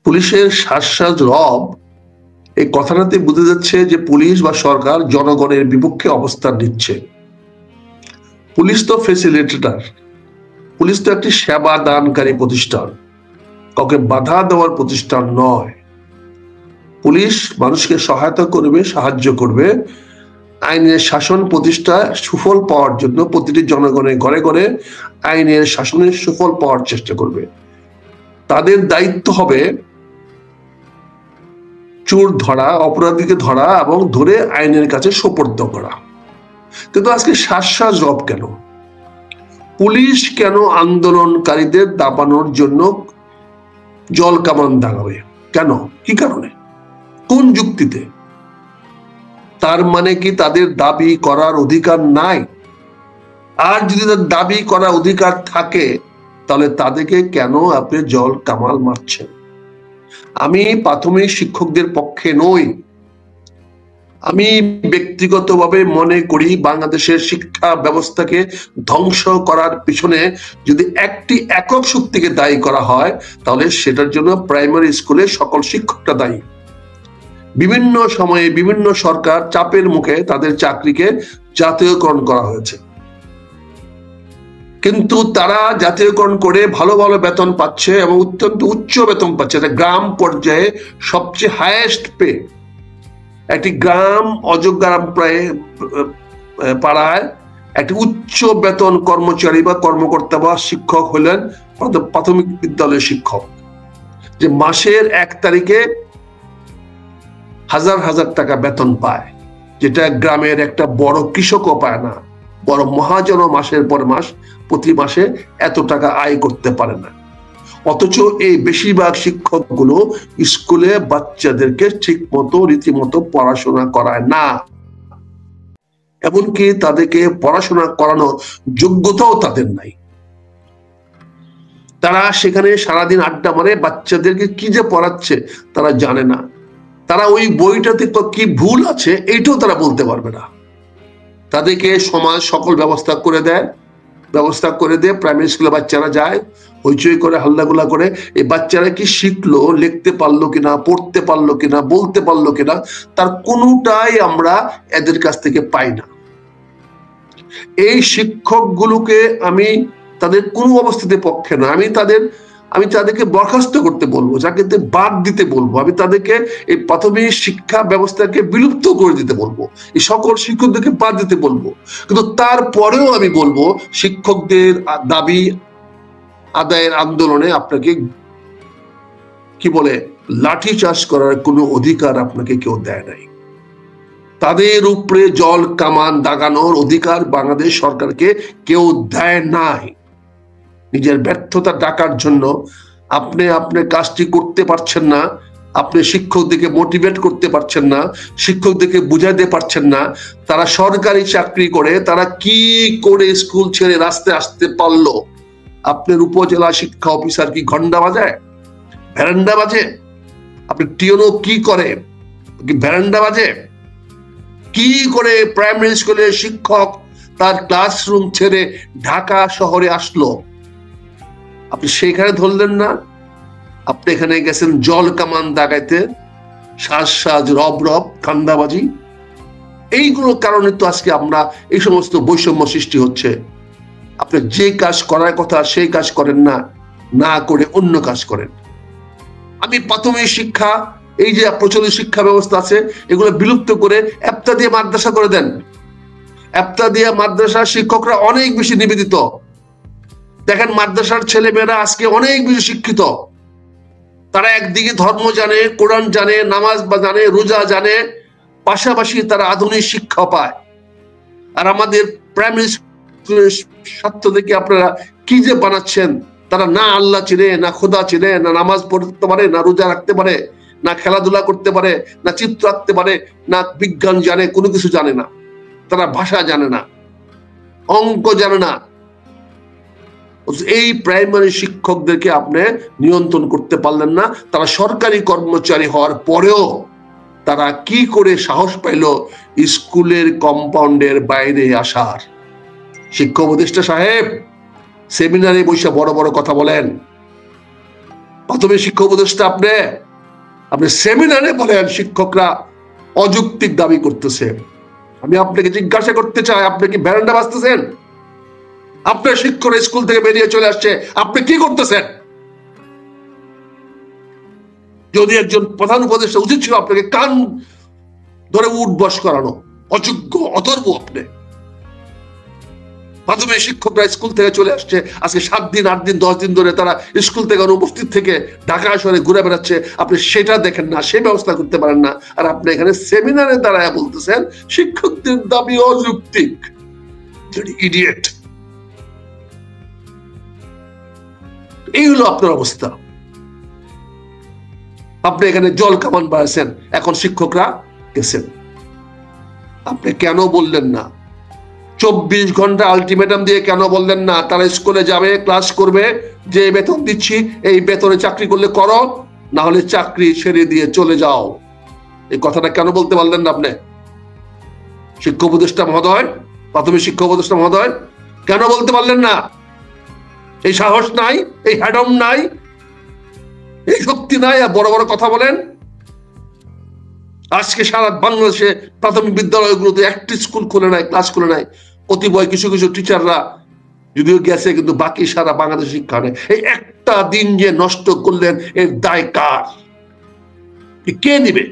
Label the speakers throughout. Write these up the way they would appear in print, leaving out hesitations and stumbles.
Speaker 1: পুলিশের শ্বাস রব, এই কথাটাতে বোঝা যাচ্ছে যে পুলিশ বা সরকার জনগণের বিপক্ষে অবস্থান নিচ্ছে। পুলিশ তো ফেসিলিটেটর, পুলিশ তো একটি সেবা দানকারী প্রতিষ্ঠান, কাউকে বাধা দেওয়ার প্রতিষ্ঠান নয়। পুলিশ মানুষকে সহায়তা করবে, সাহায্য করবে আইনের শাসন প্রতিষ্ঠায় সুফল পাওয়ার জন্য। প্রতিটি জনগণের ঘরে ঘরে আইনের শাসনের সুফল পাওয়ার চেষ্টা করবে। তাদের দায়িত্ব হবে চোর ধরা, অপরাধীকে ধরা এবং ধরে আইনের কাছে সোপর্দ করা। কিন্তু আজকে শ্বাস রব কেন? পুলিশ কেন আন্দোলনকারীদের দাবানোর জন্য জল কামান দাগাবে? কেন? কি কারণে? কোন যুক্তিতে? তার মানে কি তাদের দাবি করার অধিকার নাই? আর যদি তাদের দাবি করার অধিকার থাকে তাহলে তাদেরকে কেন আপনি জল কামাল মারছেন? আমি প্রাথমিক শিক্ষকদের পক্ষে নই। আমি ব্যক্তিগতভাবে মনে করি বাংলাদেশের শিক্ষা ব্যবস্থাকে ধ্বংস করার পিছনে যদি একটি একক শক্তিকে দায়ী করা হয় তাহলে সেটার জন্য প্রাইমারি স্কুলে সকল শিক্ষকরা দায়ী। বিভিন্ন সময়ে বিভিন্ন সরকার চাপের মুখে তাদের চাকরিকে জাতীয়করণ করা হয়েছে, কিন্তু তারা জাতীয়করণ করে ভালো ভালো বেতন পাচ্ছে এবং অত্যন্ত উচ্চ বেতন পাচ্ছে। গ্রাম পর্যায়ে সবচেয়ে হাইয়েস্ট পে। একটি গ্রাম, অযোগ্রাম প্রায় পাড়ায় একটি উচ্চ বেতন কর্মচারী বা কর্মকর্তা বা শিক্ষক হলেন প্রাথমিক বিদ্যালয়ের শিক্ষক, যে মাসের 1 তারিখে হাজার হাজার টাকা বেতন পায়, যেটা গ্রামের একটা বড় কৃষকও পায় না। বড় মহাজন মাসের পর মাস প্রতি মাসে এত টাকা আয় করতে পারে না। অথচ এই বেশিরভাগ শিক্ষকগুলো স্কুলে বাচ্চাদেরকে ঠিক মতো রীতিমতো পড়াশোনা করায় না, এমনকি তাদেরকে পড়াশোনা করানোর যোগ্যতাও তাদের নাই। তারা সেখানে সারাদিন আড্ডা মারে, বাচ্চাদেরকে কি যে পড়াচ্ছে তারা জানে না। তারা ওই বইটাতে কি ভুল আছে এইটাও তারা বলতে পারবে না। তাদেরকে সমাজ সকল ব্যবস্থা করে দেয়। প্রাইমারি স্কুলে বাচ্চারা যায়, হইচই করে, হাল্লাগুলা করে। এই বাচ্চারা কি শিখলো, লিখতে পারলো কিনা, পড়তে পারলো কিনা, বলতে পারলো কিনা, তার কোনোটাই আমরা এদের কাছ থেকে পাই না। এই শিক্ষকগুলোকে আমি তাদের কোনো অবস্থাতে পক্ষে না। আমি তাদেরকে বরখাস্ত করতে বলবো, যাকে বাদ দিতে বলবো। আমি তাদেরকে এই প্রাথমিক শিক্ষা ব্যবস্থাকে বিলুপ্ত করে দিতে বলবো, এই সকল শিক্ষকদেরকে বাদ দিতে বলবো। কিন্তু তারপরেও আমি বলবো শিক্ষকদের দাবি আদায়ের আন্দোলনে আপনাকে কি বলে লাঠি চার্জ করার কোনো অধিকার আপনাকে কেউ দেয় নাই। তাদের উপরে জল কামান দাগানোর অধিকার বাংলাদেশ সরকারকে কেউ দেয় নাই। নিজের ব্যর্থতা ঢাকার জন্য আপনি কাজটি করতে পারছেন না, আপনি শিক্ষকদেরকে মোটিভেট করতে পারছেন না, শিক্ষকদেরকে বুঝাইতে পারছেন না। তারা সরকারি চাকরি করে, তারা কি করে স্কুল ছেড়ে রাস্তায় আসতে পারলো? আপনার উপজেলা শিক্ষা অফিসার কি ঘন্টা বাজায়, ভ্যারান্ডা বাজে? আপনি টিওনো কি করে, ভ্যারান্ডা বাজে? কি করে প্রাইমারি স্কুলের শিক্ষক তার ক্লাসরুম ছেড়ে ঢাকা শহরে আসলো? আপনি সেখানে ধরলেন না, আপনি এখানে গেছেন জল কামান দাগাইতে, শ্বাস রব ঠান্ডাবাজি। এইগুলোর কারণে তো আজকে আমরা এই সমস্ত বৈষম্য সৃষ্টি হচ্ছে। আপনি যে কাজ করার কথা সেই কাজ করেন না, না করে অন্য কাজ করেন। আমি প্রাথমিক শিক্ষা, এই যে প্রচলিত শিক্ষা ব্যবস্থা আছে, এগুলো বিলুপ্ত করে এফতা দিয়ে মাদ্রাসা করে দেন। এফতা দিয়ে মাদ্রাসার শিক্ষকরা অনেক বেশি নিবেদিত। দেখেন মাদ্রাসার ছেলে মেয়েরা আজকে অনেক বেশি শিক্ষিত। তারা একদিকে ধর্ম জানে, কোরআন জানে, নামাজ জানে, রোজা জানে, পাশাপাশি তারা আধুনিক শিক্ষা পায়। আর আমাদের প্রাইমারি স্কুলের ছাত্রদেরকে আপনারা কি যে বানাচ্ছেন! তারা না আল্লাহ চিনে, না খোদা চিনে, না নামাজ পড়তে পারে, না রোজা রাখতে পারে, না খেলাধুলা করতে পারে, না চিত্র আঁকতে পারে, না বিজ্ঞান জানে, কোনো কিছু জানে না। তারা ভাষা জানে না, অঙ্ক জানে না। এই প্রাইমারি শিক্ষকদেরকে আপনি নিয়ন্ত্রণ করতে পারলেন না। তারা সরকারি কর্মচারী হওয়ার পরেও তারা কি করে সাহস পাইল স্কুলের কম্পাউন্ডের বাইরে আসার? শিক্ষা উপদেষ্টা সাহেব, সেমিনারে বসে বড় বড় কথা বলেন, প্রাথমিক শিক্ষা উপদেষ্টা আপনি সেমিনারে বলেন শিক্ষকরা অযৌক্তিক দাবি করতেছে। আমি আপনাকে জিজ্ঞাসা করতে চাই, আপনি কি ব্যারান্ডা বাজতেছেন? আপনার শিক্ষকরা স্কুল থেকে বেরিয়ে চলে আসছে, আপনি কি করতেছেন? যদি একজন প্রধান উপদেষ্টা, উচিত ছিল আপনাকে কান ধরে উঠবস করানো। অযোগ্য, অথর্ব আপনি। প্রাথমিক শিক্ষকরা স্কুল থেকে চলে আসছে, আজকে 7 দিন 8 দিন 10 দিন ধরে তারা স্কুল থেকে অনুপস্থিত থেকে ঢাকা শহরে ঘুরে বেড়াচ্ছে, আপনি সেটা দেখেন না, সে ব্যবস্থা করতে পারেন না। আর আপনি এখানে সেমিনারে দাঁড়ায় বলতেছেন শিক্ষকদের দাবি অযৌক্তিক। ইডিয়েট। এই হলো আপনার অবস্থা। আপনি এখানে জল কামান বাড়াচ্ছেন, এখন শিক্ষকরা গেছেন। আপনি কেন বললেন না 24 ঘন্টা আলটিমেটাম দিয়ে? কেন বললেন না তারা স্কুলে যাবে, ক্লাস করবে, যে বেতন দিচ্ছি এই বেতনে চাকরি করলে করো, না হলে চাকরি ছেড়ে দিয়ে চলে যাও? এই কথাটা কেন বলতে পারলেন না আপনি? শিক্ষা উপদেষ্টা মহোদয়, প্রাথমিক শিক্ষা উপদেষ্টা মহোদয়, কেন বলতে পারলেন না? এই সাহস নাই, এই হ্যাডম নাই, এই শক্তি নাই, আর বড় বড় কথা বলেন। আজকে সারা বাংলাদেশে প্রাথমিক বিদ্যালয়গুলোতে একটি স্কুল খুলে নাই, ক্লাস খুলে নাই। প্রতিবয় কিছু কিছু টিচাররা যদিও গেছে, কিন্তু বাকি সারা বাংলাদেশ শিক্ষা নেই। এই একটা দিন যে নষ্ট করলেন, এর দায় কার? কে নিবে?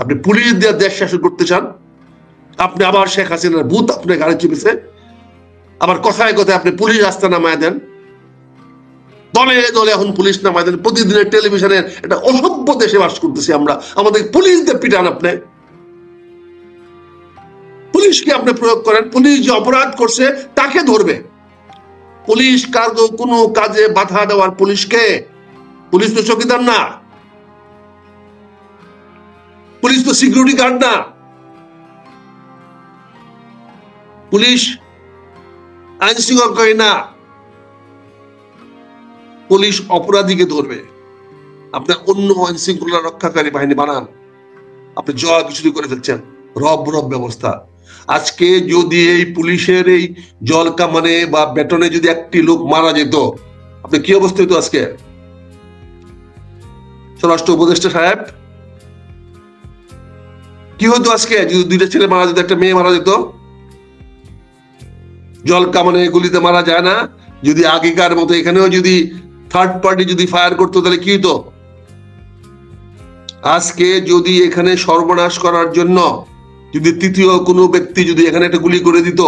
Speaker 1: আপনি পুলিশ দিয়ে দেশ শাসন করতে চান? আপনি আবার শেখ হাসিনার ভূত আপনার গাড়ি চেপেছে, আবার কথায় কথায় আপনি পুলিশ রাস্তা নামায় দেন, দলে দলে এখন পুলিশ নামায় দেন। প্রতিদিনের টেলিভিশনের একটা অসভ্য দেশে বাস করতেছি আমরা, আমাদের পুলিশদের পিটান আপনি। পুলিশকে আপনি প্রয়োগ করেন, পুলিশ যে অপরাধ করছে তাকে ধরবে। পুলিশ কোনো কাজে বাধা দেওয়ার পুলিশকে? পুলিশ তো চৌকিদার না, পুলিশ তো সিকিউরিটি গার্ড না, পুলিশ আইন শৃঙ্খলা না। পুলিশ অপরাধীকে ধরবে। আপনার অন্য আইন শৃঙ্খলা রক্ষাকারী বাহিনী বানান, আপনি যা কিছু করে ফেলছেন। রব ব্যবস্থা। আজকে যদি এই পুলিশের এই জল কামানে বা বেতনে যদি একটি লোক মারা যেত, আপনি কি অবস্থা হতো আজকে? স্বরাষ্ট্র উপদেষ্টা সাহেব, কি হতো আজকে যদি 2টা ছেলে মারা যেত, একটা মেয়ে মারা যেত? জল কামানে গুলিতে মারা যায় না? যদি আগেকার মতো এখানেও যদি থার্ড পার্টি যদি ফায়ার করতো, তাহলে কি হতো? আজকে যদি এখানে সর্বনাশ করার জন্য যদি তৃতীয় কোনো ব্যক্তি যদি এখানে একটা গুলি করে দিত,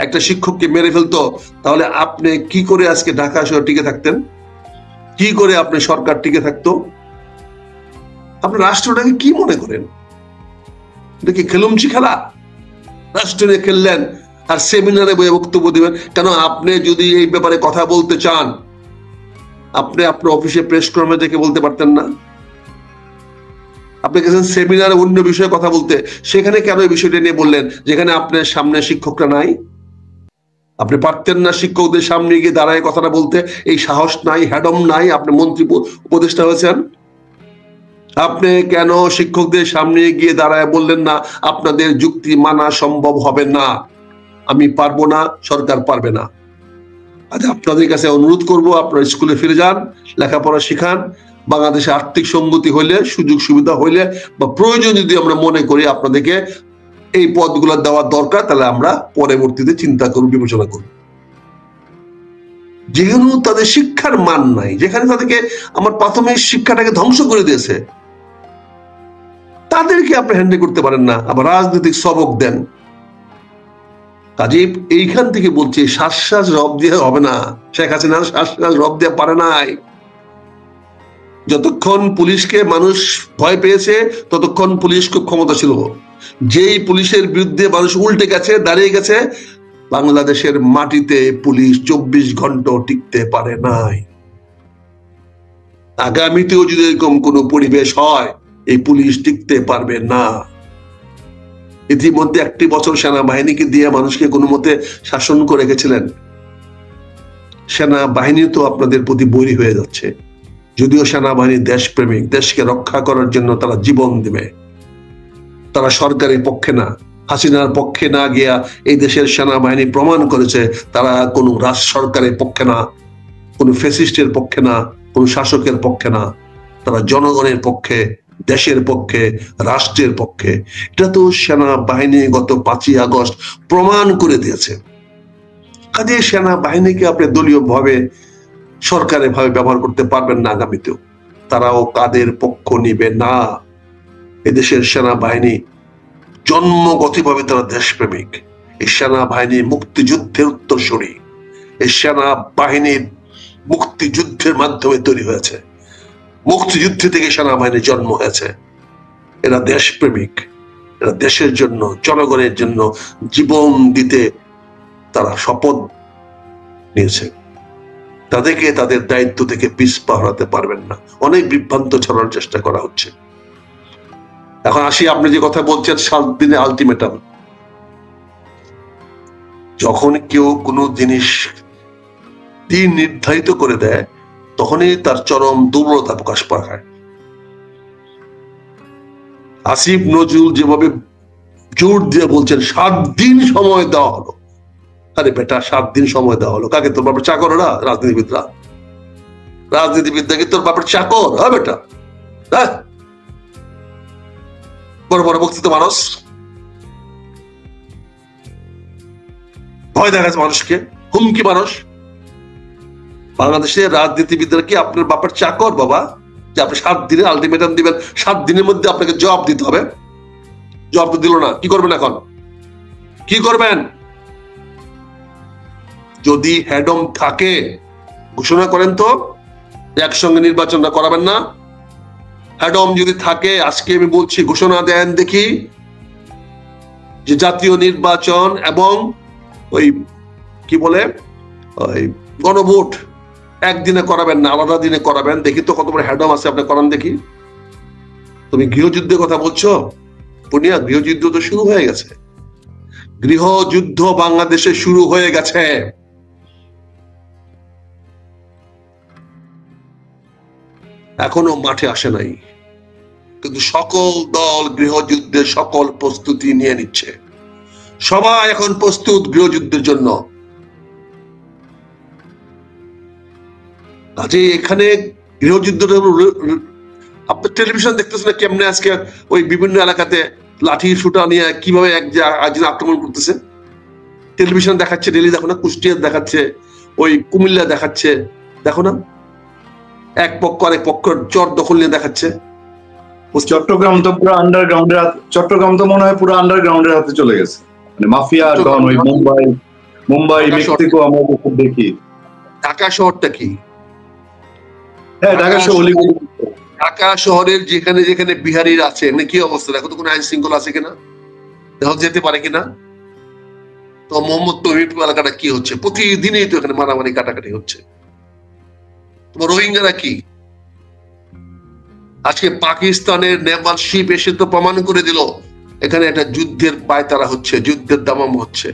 Speaker 1: একটা শিক্ষককে মেরে ফেলতো, তাহলে আপনি কি করে আজকে ঢাকা শহর টিকে থাকতেন? কি করে আপনি সরকার টিকে থাকতো? আপনি রাষ্ট্রটাকে কি মনে করেন? এটা কি খেলুমচি খেলা? রাষ্ট্র নিয়ে খেললেন আর সেমিনারে বয়ে বক্তব্য দিবেন কেন? আপনি যদি এই ব্যাপারে কথা বলতে চান, আপনি আপনার অফিসে প্রেস কনফারেন্স দেখে বলতে পারতেন না? আপনি গেছেন সেমিনারে অন্য বিষয়ে কথা বলতে, সেখানে কেন এই বিষয়টা নিয়ে বললেন যেখানে আপনার সামনে শিক্ষকরা নাই? আপনি পারতেন না শিক্ষকদের সামনে গিয়ে দাঁড়ায় কথাটা বলতে? এই সাহস নাই, হ্যাডম নাই। আপনি মন্ত্রী উপদেষ্টা হয়েছেন, আপনি কেন শিক্ষকদের সামনে গিয়ে দাঁড়ায় বললেন না আপনাদের যুক্তি মানা সম্ভব হবে না, আমি পারবো না, সরকার পারবে না? আজ আপনাদের কাছে অনুরোধ করব, আপনারা স্কুলে ফিরে যান, লেখাপড়া শিখান। বাংলাদেশে আর্থিক সঙ্গতি হইলে, সুযোগ সুবিধা হইলে বা প্রয়োজন যদি আমরা মনে করি আপনাদেরকে এই পদগুলো দেওয়ার দরকার, তাহলে আমরা পরবর্তীতে চিন্তা করব, বিবেচনা করব। যেহেতু তাদের শিক্ষার মান নাই, যেখানে তাদেরকে আমার প্রাথমিক শিক্ষাটাকে ধ্বংস করে দিয়েছে, তাদেরকে আপনি হ্যান্ডেল করতে পারেন না, আবার রাজনৈতিক সবক দেন। কাজে এইখান থেকে বলছি, শ্বাস রব দিয়ে হবে না। শেখ হাসিনা শ্বাস রব দিয়ে পারে নাই। যতক্ষণ পুলিশকে মানুষ ভয় পেয়েছে, ততক্ষণ পুলিশ খুব ক্ষমতা ছিল। যেই পুলিশের বিরুদ্ধে মানুষ উল্টে গেছে, দাঁড়িয়ে গেছে, বাংলাদেশের মাটিতে পুলিশ 24 ঘন্টা টিকতে পারে নাই। আগামীতেও যদি এরকম কোনো পরিবেশ হয়, এই পুলিশ টিকতে পারবে না। ইতিমধ্যে 1 বছর সেনাবাহিনীকে দিয়ে মানুষকে কোনো মতে শাসন করে গেছিলেন। সেনাবাহিনী তো আপনাদের প্রতি বৈরী হয়ে যাচ্ছে। যদিও সেনাবাহিনী দেশপ্রেমিক, দেশকে রক্ষা করার জন্য তারা জীবন দেবে, তারা সরকারের পক্ষে না, হাসিনার পক্ষে না গিয়া এই দেশের সেনাবাহিনী প্রমাণ করেছে তারা কোনো রাষ্ট্র সরকারের পক্ষে না, কোনো ফ্যাসিস্টের পক্ষে না, কোন শাসকের পক্ষে না, তারা জনগণের পক্ষে, দেশের পক্ষে, রাষ্ট্রের পক্ষে। এটা তো সেনাবাহিনী গত 5ই আগস্ট প্রমাণ করে দিয়েছে। কাজে সেনাবাহিনীকে আপনি দলীয় ভাবে, সরকারের ভাবে ব্যবহার করতে পারবেন না আগামীতেও। তারাও কাদের পক্ষ নিবে না। এদেশের সেনাবাহিনী জন্মগতভাবে তারা দেশপ্রেমিক। এই সেনাবাহিনী মুক্তিযুদ্ধের উত্তরসূরি। এই সেনাবাহিনীর মুক্তিযুদ্ধের মাধ্যমে তৈরি হয়েছে। মুক্তিযুদ্ধ থেকে সেনাবাহিনীর জন্ম হয়েছে। এরা দেশপ্রেমিক, এরা দেশের জন্য, জনগণের জন্য জীবন দিতে তারা শপথ নিয়েছে। তাদেরকে তাদের দায়িত্ব থেকে পিছপা হরাতে পারবেন না। অনেক বিভ্রান্ত ছড়ানোর চেষ্টা করা হচ্ছে। এখন আসি, আপনি যে কথা বলছেন 7 দিনের আলটিমেটাম। যখন কেউ কোনো জিনিস দিন নির্ধারিত করে দেয়, তখনই তার চরম দুর্বলতা প্রকাশ পায়। আসিফ নজরুল যেভাবে জোর দিয়ে বলছেন 7 দিন সময় দেওয়া হলো। আরে বেটা, 7 দিন সময় দেওয়া হলো কাকে? তোর বাপের চাকররা? রাজনীতিবিদরা? রাজনীতিবিদরা কি তোর বাপের চাকর? হ্যাঁ বেটা, হ্যাঁ, বড় বড় বক্তৃতা মানুষ, ভয় দেখাচ্ছে মানুষকে, হুমকি মানুষ। বাংলাদেশের রাজনীতিবিদরা কি আপনার বাপের চাকর বাবা, যে আপনি 7 দিনের আলটিমেটাম দিবেন, 7 দিনের মধ্যে আপনাকে জবাব দিতে হবে? জবাব তো দিল না, কি করবেন এখন? কি করবেন? যদি হেডম থাকে ঘোষণা করেন তো, একসঙ্গে নির্বাচনটা করাবেন না। হেডম যদি থাকে, আজকে আমি বলছি, ঘোষণা দেন দেখি যে জাতীয় নির্বাচন এবং ওই কি বলে ওই গণভোট একদিনে করাবেন না, আলাদা দিনে করাবেন। দেখি তো কত বড় হেডম আছে, আপনি করান দেখি। তুমি গৃহযুদ্ধের কথা বলছো পুনিয়া, গৃহযুদ্ধ তো শুরু হয়ে গেছে। গৃহযুদ্ধ বাংলাদেশে শুরু হয়ে গেছে। এখনো মাঠে আসে নাই, কিন্তু সকল দল গৃহযুদ্ধের সকল প্রস্তুতি নিয়ে নিচ্ছে। সবাই এখন প্রস্তুত গৃহযুদ্ধের জন্য। কাজে এখানে গৃহযুদ্ধটা, আপনি টেলিভিশন দেখতেছেন কেমনে আজকে ওই বিভিন্ন এলাকাতে লাঠি সুটা নিয়ে কিভাবে একজন আক্রমণ করতেছে। টেলিভিশন দেখাচ্ছে, ডেলি দেখো না, কুষ্টিয়া দেখাচ্ছে, ওই কুমিল্লা দেখাচ্ছে, দেখো না, এক পক্ষ আরেক পক্ষ চর দখল নিয়ে দেখাচ্ছে।
Speaker 2: চট্টগ্রাম তো পুরো আন্ডারগ্রাউন্ডের হাতে, চট্টগ্রাম তো মনে হয় পুরো আন্ডারগ্রাউন্ডের হাতে চলে গেছে। মানে মাফিয়া ডন, ওই মুম্বাই মেক্সিকো আমরা দেখি।
Speaker 1: ঢাকা শহরটা কি?
Speaker 2: হ্যাঁ, ঢাকা শহর,
Speaker 1: ঢাকা শহরের যেখানে যেখানে বিহারির আছে, মানে কি অবস্থা দেখো তো, কোনো আইন শৃঙ্খলা আছে কিনা, দেখো যেতে পারে কিনা। তো মোহাম্মদ তহিদপুর এলাকাটা কি হচ্ছে? প্রতিদিনই তো এখানে মারামারি কাটাকাটি হচ্ছে। তোমার রোহিঙ্গারা কি? আজকে পাকিস্তানের নেভাল শিপ এসে তো প্রমাণ করে দিল এখানে একটা যুদ্ধের পায়তারা হচ্ছে, যুদ্ধের দামাম হচ্ছে।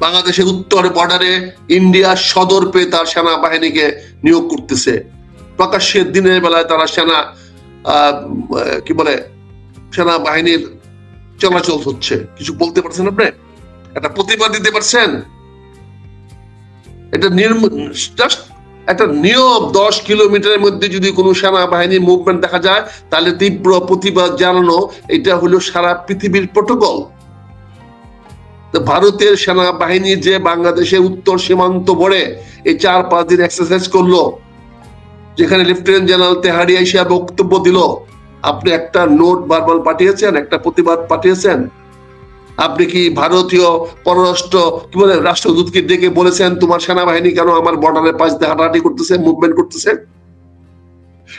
Speaker 1: বাংলাদেশের উত্তর বর্ডারে ইন্ডিয়া সদর পেয়ে তার সেনাবাহিনীকে নিয়োগ করতেছে। প্রকাশ্যে দিনের বেলায় তারা কি বলে সেনাবাহিনীর চলাচল হচ্ছে। কিছু বলতে পারছেন আপনি? একটা প্রতিবাদ দিতে পারছেন? এটা জাস্ট একটা নিয়ম। 10 কিলোমিটারের মধ্যে যদি কোনো সেনাবাহিনীর মুভমেন্ট দেখা যায়, তাহলে তীব্র প্রতিবাদ জানানো, এটা হলো সারা পৃথিবীর প্রটোকল। ভারতের সেনাবাহিনী যে বাংলাদেশের উত্তর সীমান্ত বড়ে এই 4-5 দিন এক্সারসাইজ করলো, যেখানে লেফটেন্যান্ট জেনারেল তেহারিয়া এসে বক্তব্য দিল, আপনি একটা নোট ভার্বাল পাঠিয়েছেন, একটা প্রতিবাদ পাঠিয়েছেন? আপনি কি ভারতীয় পররাষ্ট্র কি বলে রাষ্ট্রদূতকে ডেকে বলেছেন তোমার সেনাবাহিনী কেন আমার বর্ডারের পাশ দিয়ে হাঁটাহাঁটি করতেছে, মুভমেন্ট করতেছে?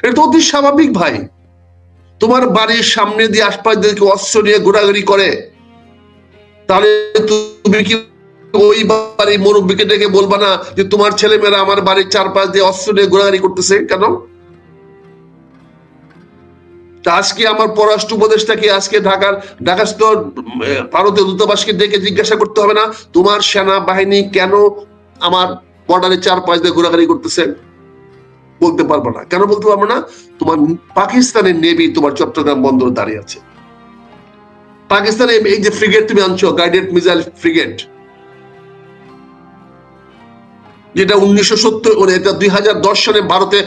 Speaker 1: এটা তো অতি স্বাভাবিক ভাই। তোমার বাড়ির সামনে দিয়ে আশপাশ দিয়ে অস্ত্র নিয়ে ঘোরাঘুরি করে, তাহলে তুমি কি ওই বাড়ির মুরব্বীকে ডেকে বলবা না যে তোমার ছেলেমেয়েরা আমার বাড়ির চারপাশ দিয়ে অস্ত্র নিয়ে ঘোরাঘুরি করতেছে কেন? আজকে আমার পররাষ্ট্র উপদেষ্টাকে আজকে ঢাকাস্থ ভারতীয় দূতাবাসকে ডেকে জিজ্ঞাসা করতে হবে না তোমার সেনাবাহিনী কেন আমার বর্ডারের চারপাশ দিয়ে ঘোরাঘুরি করতেছে? বলতে পারবো না। কেন বলতে পারবো না? তোমার পাকিস্তানের নেভি তোমার চট্টগ্রাম বন্দরে দাঁড়িয়ে আছে। পাকিস্তানের এই যে ফ্রিগেট তুমি আনছো, গাইডেড মিসাইল ফ্রিগেট, যেটা 1970 এটা 2010 সালে ভারতে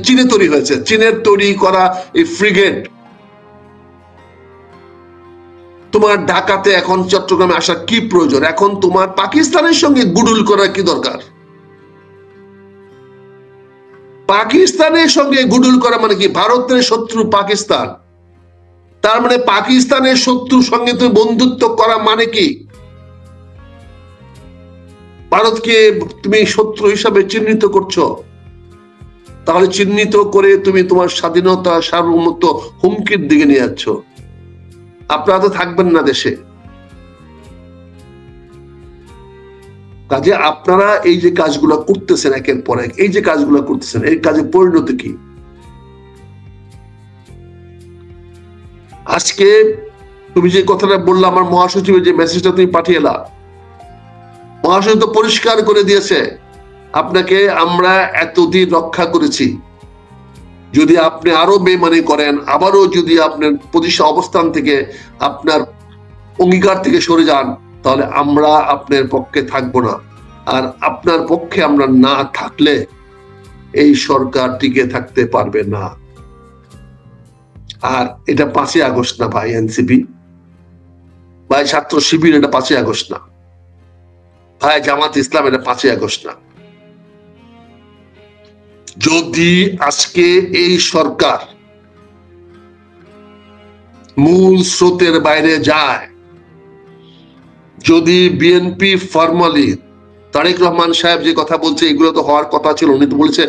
Speaker 1: চীনে তৈরি হয়েছে, চীনের তৈরি করা এই ফ্রিগেট তোমার ঢাকাতে এখন চট্টগ্রামে আসার কি প্রয়োজন? এখন তোমার পাকিস্তানের সঙ্গে গুডুল করার কি দরকার? পাকিস্তানের সঙ্গে গুডুল করা মানে কি? ভারতের শত্রু পাকিস্তান, তার মানে পাকিস্তানের শত্রুর সঙ্গে তুমি বন্ধুত্ব করা মানে কি? ভারতকে তুমি শত্রু হিসাবে চিহ্নিত করছো, তাহলে চিহ্নিত করে তুমি তোমার স্বাধীনতা সার্বভৌমত্ব হুমকির দিকে নিয়ে যাচ্ছ। আপনারা তো থাকবেন না দেশে। কাজে আপনারা এই যে কাজগুলো করতেছেন একের পর এক, এই যে কাজগুলো করতেছেন, এই কাজে পরিণতি কি? আজকে তুমি যে কথাটা বললা, আমার মহাসচিবের যে মেসেজটা তুমি পাঠিয়েলা, মহাসচিব তো পরিষ্কার করে দিয়েছে আপনাকে আমরা এতদিন রক্ষা করেছি, যদি আপনি আরো বেমানি করেন, আবারও যদি আপনার প্রতিষ্ঠা অবস্থান থেকে আপনার অঙ্গীকার থেকে সরে যান, তাহলে আমরা আপনার পক্ষে থাকবো না। আর আপনার পক্ষে আমরা না থাকলে এই সরকার টিকে থাকতে পারবে না। আর এটা 5ই আগস্ট না ভাই এনসিপি, ভাই ছাত্র শিবির এটা 5ই আগস্ট না, ভাই জামাত ইসলাম এটা 5ই আগস্ট না। যদি আজকে এই সরকার মূল স্রোতের বাইরে যায়, যদি বিএনপি ফর্মালি, তারেক রহমান সাহেব যে কথা বলছে এগুলো তো হওয়ার কথা ছিল, উনি তো বলেছে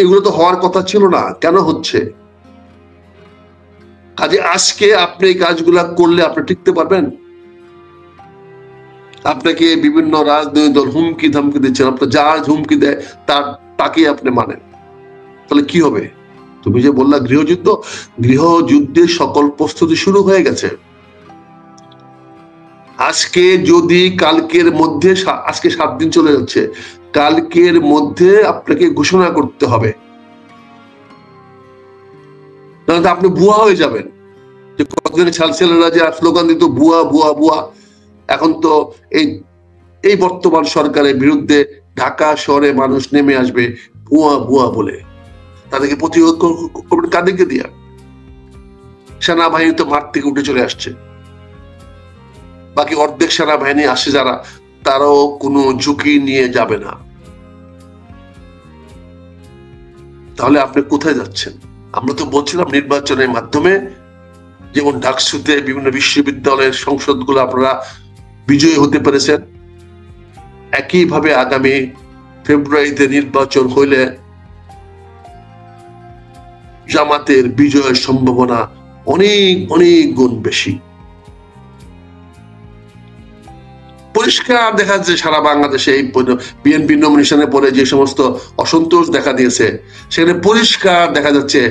Speaker 1: এগুলো তো হওয়ার কথা ছিল না, কেন হচ্ছে? কাজে আজকে আপনি এই কাজগুলা করলে আপনি টিকতে পারবেন? আপনাকে বিভিন্ন রাজনৈতিক দল হুমকি ধামকি দিচ্ছেন, আপনার যা হুমকি দেয় তাকে আপনি মানেন, তাহলে কি হবে? তুমি যে বললা গৃহযুদ্ধ, গৃহযুদ্ধের সকল প্রস্তুতি শুরু হয়ে গেছে। আজকে যদি কালকের মধ্যে, আজকে 7 দিন চলে যাচ্ছে, কালকের মধ্যে আপনাকে ঘোষণা করতে হবে, নাহলে আপনি বুয়া হয়ে যাবেন। যে কতদিনের ছেলেরা যে স্লোগান দিত বুয়া বুয়া বুয়া, এখন তো এই বর্তমান সরকারের বিরুদ্ধে ঢাকা শহরে মানুষ নেমে আসবে বুয়া বুয়া বলে। তাদেরকে প্রতিরোধ করবেন কাদেরকে দিয়া? সেনাবাহিনী তো মাঠ থেকে উঠে চলে আসছে, বাকি অর্ধেক সেনাবাহিনী আসে যারা, তারাও কোনো ঝুঁকি নিয়ে যাবে না। তাহলে আপনি কোথায় যাচ্ছেন? আমরা তো বলছিলাম নির্বাচনের মাধ্যমে, যেমন ডাকসুতে বিভিন্ন বিশ্ববিদ্যালয়ের সংসদগুলো আপনারা বিজয়ী হতে পেরেছেন, একইভাবে আগামী ফেব্রুয়ারিতে নির্বাচন হইলে জামাতের বিজয়ের সম্ভাবনা অনেক অনেক গুণ বেশি। পরিষ্কার দেখা যাচ্ছে সারা বাংলাদেশে এই বিএনপি নমিনেশনের পরে যে সমস্ত অসন্তোষ দেখা দিয়েছে, সেখানে পরিষ্কার দেখা যাচ্ছে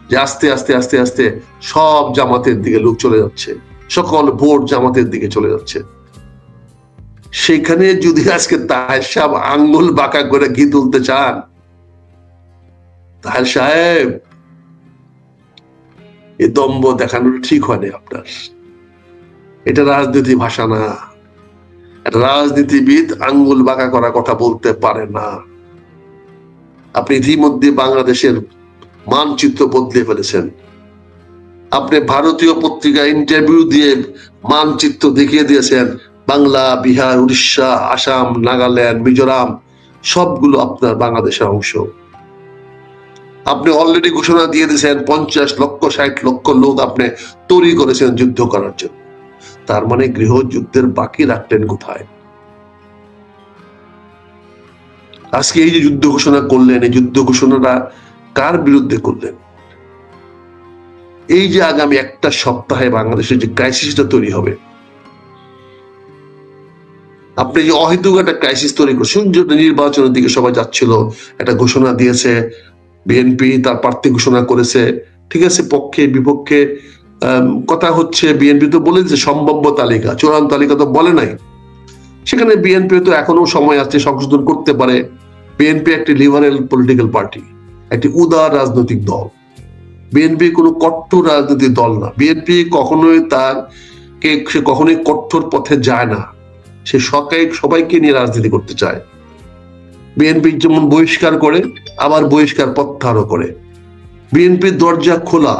Speaker 1: যে আস্তে আস্তে আস্তে আস্তে সব জামাতের দিকে লোক চলে যাচ্ছে, সকল ভোট জামাতের দিকে চলে যাচ্ছে। সেখানে যদি আজকে তাহের সাহেব আঙ্গুল বাঁকা করে ঘি তুলতে চান, তাহের সাহেব এ দম্ভ দেখানোর ঠিক হয়নি আপনার। এটা রাজনীতি ভাষা না, রাজনীতিবিদ আঙ্গুল বাঁকা করা কথা বলতে পারে না। আপনি ইতিমধ্যে বাংলাদেশের মানচিত্র বদলে ফেলেছেন। আপনি ভারতীয় পত্রিকা ইন্টারভিউ দিয়ে মানচিত্র দেখিয়ে দিয়েছেন, বাংলা, বিহার, উড়িষ্যা, আসাম, নাগাল্যান্ড, মিজোরাম সবগুলো আপনার বাংলাদেশের অংশ। আপনি অলরেডি ঘোষণা দিয়ে দিয়েছেন 50 লক্ষ 60 লক্ষ লোক আপনি তৈরি করেছেন যুদ্ধ করার জন্য। তার মানে গৃহযুদ্ধের বাকি রাখলেন কোথায়? আজকে এই যে যুদ্ধ ঘোষণা করলেন, এই যুদ্ধ ঘোষণাটা কার বিরুদ্ধে করলেন? এই যে আগামী একটা সপ্তাহে বাংলাদেশের যে ক্রাইসিসটা তৈরি হবে, আপনি যে অহেতুক একটা ক্রাইসিস তৈরি করছেন, নির্বাচনের দিকে সবাই যাচ্ছিল, একটা ঘোষণা দিয়েছে বিএনপি, তার প্রার্থী ঘোষণা করেছে, ঠিক আছে, পক্ষে বিপক্ষে কথা হচ্ছে। বিএনপি তো বলে যে সম্ভাব্য তালিকা, চূড়ান্ত তালিকা তো বলে নাই। সেখানে বিএনপি তো এখনো সময় আছে, সংশোধন করতে পারে। বিএনপি একটি লিবারেল পলিটিক্যাল পার্টি, একটি উদার রাজনৈতিক দল। বিএনপি কোনো কট্টর রাজনৈতিক দল না। বিএনপি কখনোই সে কখনোই কট্টর পথে যায় না। সে সবাইকে নিয়ে রাজনীতি করতে চায়। বিএনপি যেমন বহিষ্কার করে, আবার বহিষ্কার প্রত্যাহারও করে। বিএনপির দরজা খোলা,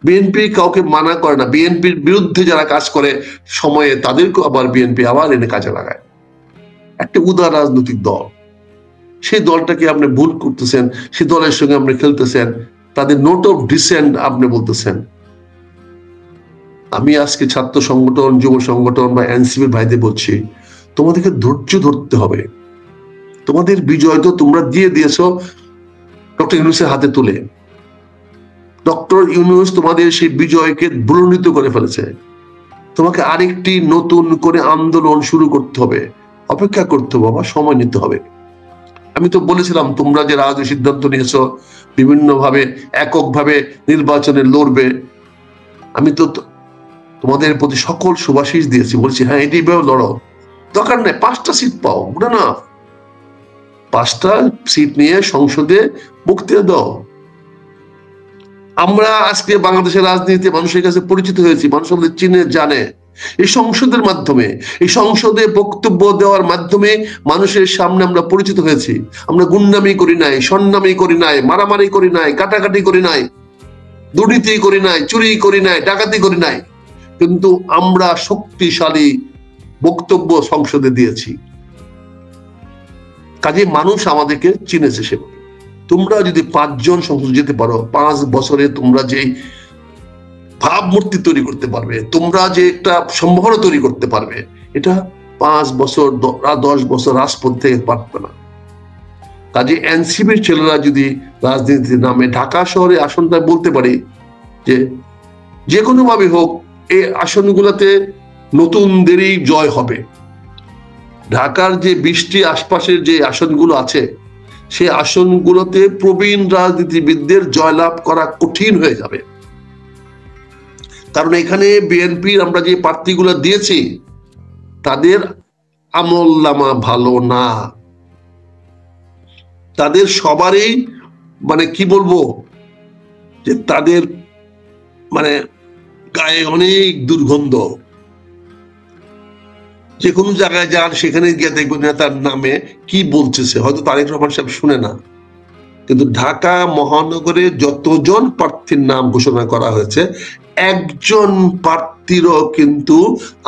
Speaker 1: বিএনপি কাউকে মানা করে না। বিএনপির বিরুদ্ধে যারা কাজ করে সময়ে তাদেরকেও আবার বিএনপি আবার এনে কাজে লাগায়। একটা উদার রাজনৈতিক দল, সেই দলটাকে আপনি ভুল করতেছেন, সেই দলের সঙ্গে আপনি খেলতেছেন, তাদের নোট অফ ডিসেন্ট আপনি বলতেছেন। আমি আজকে ছাত্র সংগঠন, যুব সংগঠন বা এনসিপির ভাইদের বলছি, তোমাদেরকে ধৈর্য ধরতে হবে। তোমাদের বিজয় তো তোমরা দিয়ে দিয়েছো ডক্টর ইউনূসের হাতে তুলে। ডক্টর ইউনূস তোমাদের সেই বিজয়কে ব্রণিত করে ফেলেছে। তোমাকে আরেকটি নতুন করে আন্দোলন শুরু করতে হবে, অপেক্ষা করতে হবে, বাবা, সময় নিতে হবে। আমি তো বলেছিলাম তোমরা যে রাজনৈতিক সিদ্ধান্ত নিয়েছো বিভিন্ন ভাবে এককভাবে নির্বাচনে লড়বে, আমি তো তোমাদের প্রতি সকল সুভাষিস দিয়েছি, বলছি হ্যাঁ এটি লড়ো, দরকার নেই 5টা সিট পাও, না 5টা সিট নিয়ে সংসদে বক্তৃতা দাও। আমরা আজকে বাংলাদেশের রাজনীতি মানুষের কাছে পরিচিত হয়েছি, মানুষ আমাদের চিনে জানে এই সংসদের মাধ্যমে। এই সংসদে বক্তব্য দেওয়ার মাধ্যমে মানুষের সামনে আমরা পরিচিত হয়েছি। আমরা গুন্ডামি করি নাই, সন্নামি করি নাই, মারামারি করি নাই, কাটাকাটি করি নাই, দুর্নীতি করি নাই, চুরি করি নাই, ডাকাতি করি নাই, কিন্তু আমরা শক্তিশালী বক্তব্য সংসদে দিয়েছি। কাজে মানুষ আমাদেরকে চিনেছে সেভাবে। তোমরা যদি 5 জন সংসদ যেতে পারো, 5 বছরে তোমরা যে ভাবমূর্তি তৈরি করতে পারবে, তোমরা যে একটা সম্ভাবনা তৈরি করতে পারবে, এটা 5 বছর 10 বছর রাজপথ থেকে পারবে না। কাজে এনসিপির ছেলেরা যদি রাজনীতির নামে ঢাকা শহরে আসনটা বলতে পারি যে কোনো ভাবে হোক এই আসনগুলোতে নতুনদেরই জয় হবে। ঢাকার যে 20টি আশপাশের যে আসনগুলো আছে সেই আসনগুলোতে প্রবীণ রাজনীতিবিদদের জয়লাভ করা কঠিন হয়ে যাবে। কারণ এখানে বিএনপির আমরা যে প্রার্থীগুলো দিয়েছি তাদের আমলনামা ভালো না, তাদের সবারই মানে কি বলবো যে তাদের মানে গায়ে অনেক দুর্গন্ধ। যে কোনো জায়গায় যান সেখানে গিয়ে দেখবেন না তার নামে কি বলতেছে, হয়তো তারেক রহমান সাহেব শুনে না, কিন্তু ঢাকা মহানগরে যতজন প্রার্থীর নাম ঘোষণা করা হয়েছে একজন প্রার্থীরও কিন্তু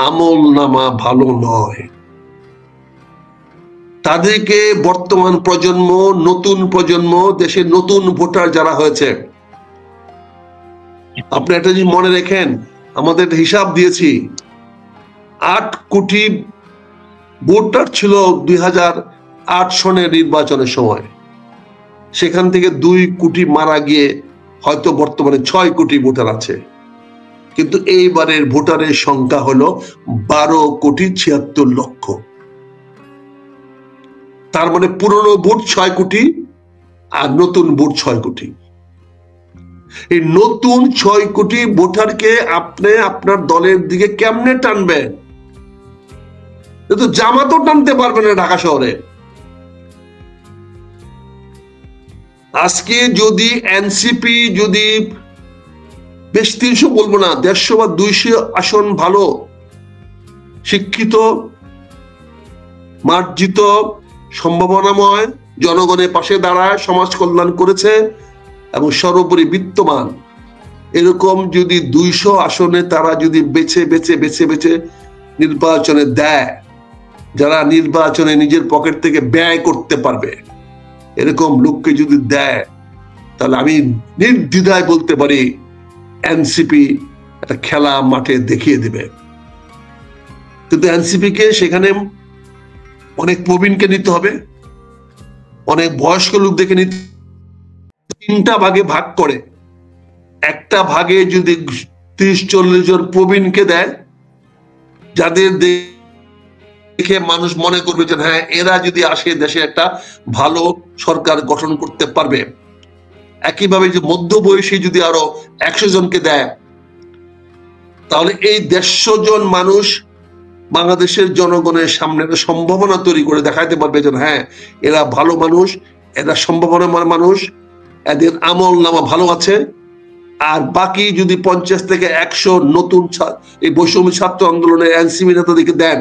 Speaker 1: আমলনামা ভালো নয়। তাদেরকে বর্তমান প্রজন্ম, নতুন প্রজন্ম, দেশের নতুন ভোটার যারা হয়েছে, আপনি একটা জিনিস মনে রেখেন, আমাদের হিসাব দিয়েছি 8 কোটি ভোটার ছিল 2008 সনের নির্বাচনের সময়, সেখান থেকে 2 কোটি মারা গিয়ে হয়তো বর্তমানে 6 কোটি ভোটার আছে। কিন্তু এইবারের ভোটারের সংখ্যা হলো 12,76,00,000। তার মানে পুরনো ভোট 6 কোটি আর নতুন ভোট 6 কোটি। এই নতুন 6 কোটি ভোটারকে আপনি আপনার দলের দিকে কেমনে টানবেন? কিন্তু জামাতও টানতে পারবে না ঢাকা শহরে। আজকে যদি এনসিপি যদি বেশ 300 বলবো না, 150 বা 200 আসন ভালো শিক্ষিত, মার্জিত, সম্ভাবনাময়, জনগণের পাশে দাঁড়ায়, সমাজ কল্যাণ করেছে এবং সর্বোপরি বিত্তমান, এরকম যদি 200 আসনে তারা যদি বেছে বেছে বেছে বেছে নির্বাচনে দেয়, যারা নির্বাচনে নিজের পকেট থেকে ব্যয় করতে পারবে, এরকম লোককে যদি দেয়, তাহলে আমি নির্দ্বিধায় বলতে পারি এনসিপি একটা খেলা মাঠে দেখিয়ে দেবে। কিন্তু এনসিপি কে সেখানে অনেক প্রবীণকে নিতে হবে, অনেক বয়স্ক লোকদেরকে নিতে। 3টা ভাগে ভাগ করে, একটা ভাগে যদি 30-40 জন প্রবীণকে দেয়, যাদের দেখে মানুষ মনে করবে যে হ্যাঁ এরা যদি আসে দেশে একটা ভালো সরকার গঠন করতে পারবে। একইভাবে যে মধ্যবয়সী যদি আরো 100 জনকে দেয়, তাহলে এই 150 জন মানুষ বাংলাদেশের জনগণের সামনে একটা সম্ভাবনা তৈরি করে দেখাইতে পারবে যে হ্যাঁ এরা ভালো মানুষ, এরা সম্ভাবনাময় মানুষ, এদের আমল নামা ভালো আছে। আর বাকি যদি 50 থেকে 100 নতুন এই বৈষম্য ছাত্র আন্দোলনের এনসিপি নেতাদেরকে দেন,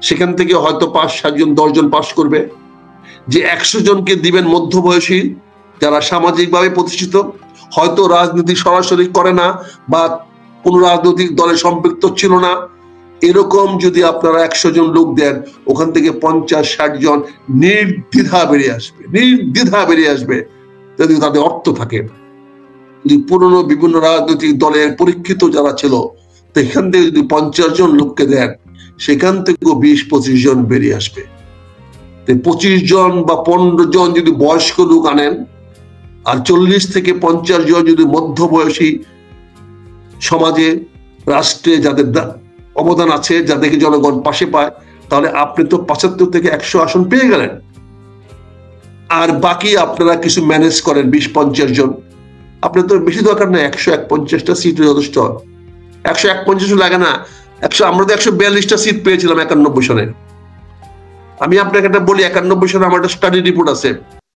Speaker 1: সেখান থেকে হয়তো 5-7 জন 10 জন পাস করবে, যে 100 জনকে দিবেন মধ্যবয়সী যারা সামাজিকভাবে প্রতিষ্ঠিত, হয়তো রাজনীতি সরাসরি করে না বা কোন রাজনৈতিক দলে সম্পৃক্ত ছিল না, এরকম যদি আপনারা 100 জন লোক দেন, ওখান থেকে 50-60 জন নির্দ্বিধা বেরিয়ে আসবে, নির্দ্বিধা বেরিয়ে আসবে যদি তাদের অর্থ থাকে। যদি পুরনো বিভিন্ন রাজনৈতিক দলের পরীক্ষিত যারা ছিল, সেখান থেকে যদি 50 জন লোককে দেন, সেখান থেকেও 20-25 জন বেরিয়ে আসবে। 25 জন বা 15 জন যদি বয়স্ক লোক আনেন, আর 40 থেকে 50 জন যদি মধ্যবয়সী, সমাজে রাষ্ট্রে যাদের অবদান আছে, যাদেরকে জনগণ পাশে পায়, তাহলে আপনি তো 75 থেকে 100 আসন পেয়ে গেলেন। আর বাকি আপনারা কিছু ম্যানেজ করেন 20-50 জন, আপনার তো বেশি দরকার না, 150টা সিট যথেষ্ট। 151 লাগে না, আমরা তো 142টা সিট পেয়েছিলাম 91 সনে। আমি আপনাকে একটা বলি, 91 সনে আমার একটা স্টাডি রিপোর্ট আছে।